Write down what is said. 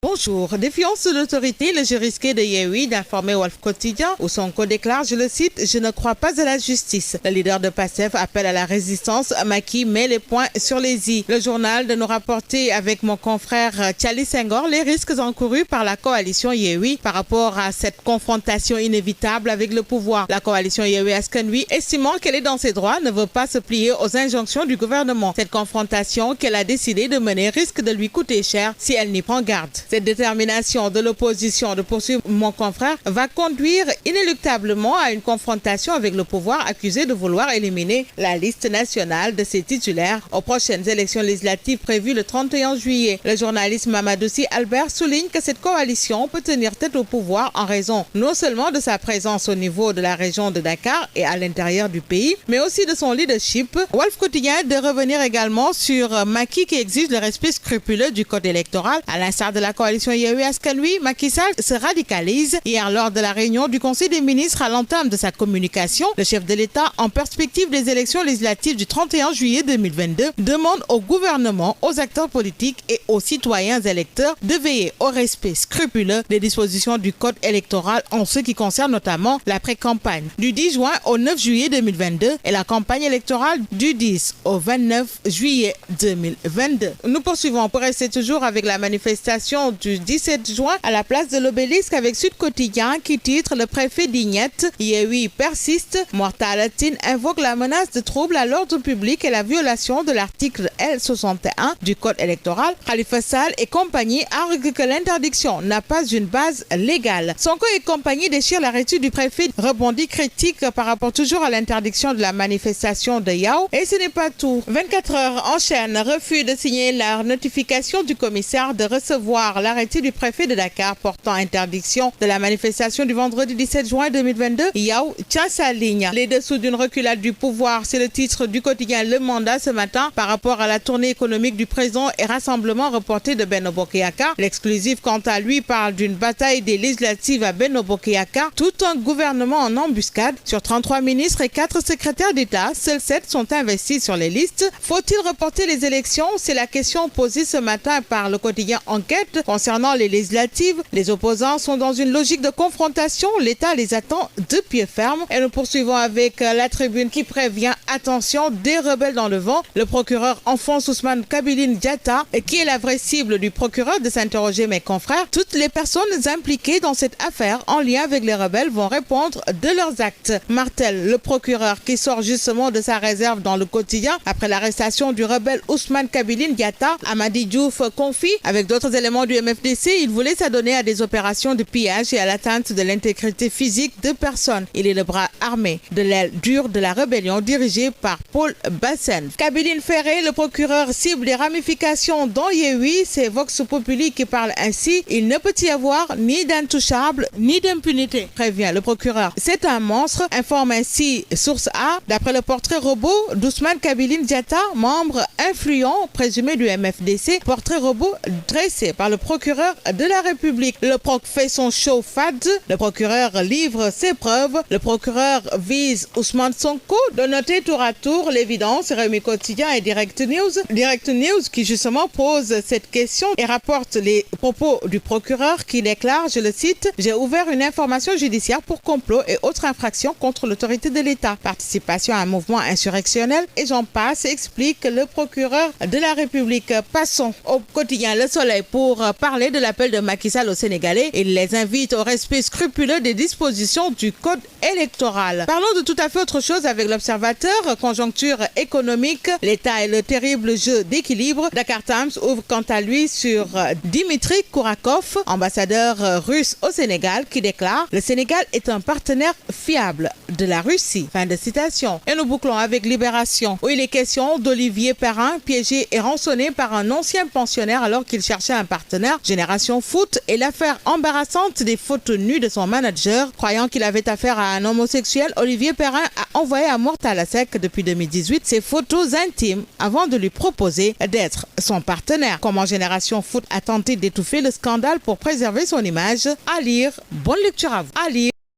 Bonjour. Défiance de l'autorité, le juristé de Yewwi d'informer Walf Quotidien où Sonko déclare, je le cite, « Je ne crois pas à la justice ». Le leader de PASTEF appelle à la résistance. Macky met les points sur les i. Le journal de nous rapporter avec mon confrère Thiali Senghor les risques encourus par la coalition Yewwi par rapport à cette confrontation inévitable avec le pouvoir. La coalition Yewwi Askan Wi, estimant qu'elle est dans ses droits, ne veut pas se plier aux injonctions du gouvernement. Cette confrontation qu'elle a décidé de mener risque de lui coûter cher si elle n'y prend garde. Cette détermination de l'opposition de poursuivre mon confrère va conduire inéluctablement à une confrontation avec le pouvoir accusé de vouloir éliminer la liste nationale de ses titulaires aux prochaines élections législatives prévues le 31 juillet. Le journaliste Mamadou-Sy Albert souligne que cette coalition peut tenir tête au pouvoir en raison non seulement de sa présence au niveau de la région de Dakar et à l'intérieur du pays, mais aussi de son leadership. Walf Quotidien de revenir également sur Macky qui exige le respect scrupuleux du code électoral. À l'instar de la coalition Yewwi Askan Wi, Macky Sall se radicalise. Hier, lors de la réunion du Conseil des ministres à l'entame de sa communication, le chef de l'État, en perspective des élections législatives du 31 juillet 2022, demande au gouvernement, aux acteurs politiques et aux citoyens électeurs de veiller au respect scrupuleux des dispositions du code électoral en ce qui concerne notamment la pré-campagne du 10 juin au 9 juillet 2022 et la campagne électorale du 10 au 29 juillet 2022. Nous poursuivons pour rester toujours avec la manifestation du 17 juin à la place de l'Obélisque avec Sud Quotidien qui titre le préfet d'Ignette. Yewwi persiste. Mortal Atin invoque la menace de troubles à l'ordre public et la violation de l'article L61 du code électoral. Khalifa Sall et compagnie arguent que l'interdiction n'a pas une base légale. Sonko et compagnie déchirent l'arrêté du préfet, rebondit critique par rapport toujours à l'interdiction de la manifestation de Yao. Et ce n'est pas tout. 24 heures enchaînent, refus de signer la notification du commissaire de recevoir l'arrêté du préfet de Dakar portant interdiction de la manifestation du vendredi 17 juin 2022. Yao tient sa ligne. Les dessous d'une reculade du pouvoir, c'est le titre du quotidien Le Mandat ce matin par rapport à la tournée économique du président et rassemblement reporté de Benno Bokk Yakaar. L'exclusif, quant à lui, parle d'une bataille des législatives à Benno Bokk Yakaar. Tout un gouvernement en embuscade. Sur 33 ministres et 4 secrétaires d'État, seuls 7 sont investis sur les listes. Faut-il reporter les élections? C'est la question posée ce matin par le quotidien Enquête. Concernant les législatives, les opposants sont dans une logique de confrontation. L'État les attend de pied ferme. Et nous poursuivons avec la tribune qui prévient attention des rebelles dans le vent. Le procureur enfonce Ousmane Kabiline Diatta, qui est la vraie cible du procureur de s'interroger mes confrères. Toutes les personnes impliquées dans cette affaire en lien avec les rebelles vont répondre de leurs actes. Martel, le procureur qui sort justement de sa réserve dans le quotidien après l'arrestation du rebelle Ousmane Kabiline Diatta. Amadi Diouf confie avec d'autres éléments du MFDC, il voulait s'adonner à des opérations de pillage et à l'atteinte de l'intégrité physique de personnes. Il est le bras armé de l'aile dure de la rébellion dirigée par Paul Bassen. Kabiline Ferré, le procureur, cible les ramifications dans Yewwi. C'est Vox Populi qui parle ainsi. Il ne peut y avoir ni d'intouchable ni d'impunité, prévient le procureur. C'est un monstre, informe ainsi Source A. D'après le portrait robot d'Ousmane Kabiline Diatta, membre influent présumé du MFDC, portrait robot dressé par le procureur de la République. Le proc fait son show fad. Le procureur livre ses preuves. Le procureur vise Ousmane Sonko. De noter tour à tour l'évidence, Réumi Quotidien et Direct News. Direct News qui justement pose cette question et rapporte les propos du procureur qui déclare, je le cite, « J'ai ouvert une information judiciaire pour complot et autres infractions contre l'autorité de l'État. Participation à un mouvement insurrectionnel et j'en passe », explique le procureur de la République. Passons au quotidien Le Soleil pour parler de l'appel de Macky Sall aux Sénégalais. Il les invite au respect scrupuleux des dispositions du code électoral. Parlons de tout à fait autre chose avec l'Observateur. Conjoncture économique, l'État et le terrible jeu d'équilibre. Dakar Times ouvre quant à lui sur Dimitri Kourakov, ambassadeur russe au Sénégal, qui déclare « Le Sénégal est un partenaire fiable de la Russie ». Fin de citation. Et nous bouclons avec Libération, où il est question d'Olivier Perrin, piégé et rançonné par un ancien pensionnaire alors qu'il cherchait un partenaire. Génération Foot et l'affaire embarrassante des photos nues de son manager. Croyant qu'il avait affaire à un homosexuel, Olivier Perrin a envoyé à Mortalasek depuis 2018 ses photos intimes avant de lui proposer d'être son partenaire. Comment Génération Foot a tenté d'étouffer le scandale pour préserver son image. À lire. Bonne lecture à vous. À lire.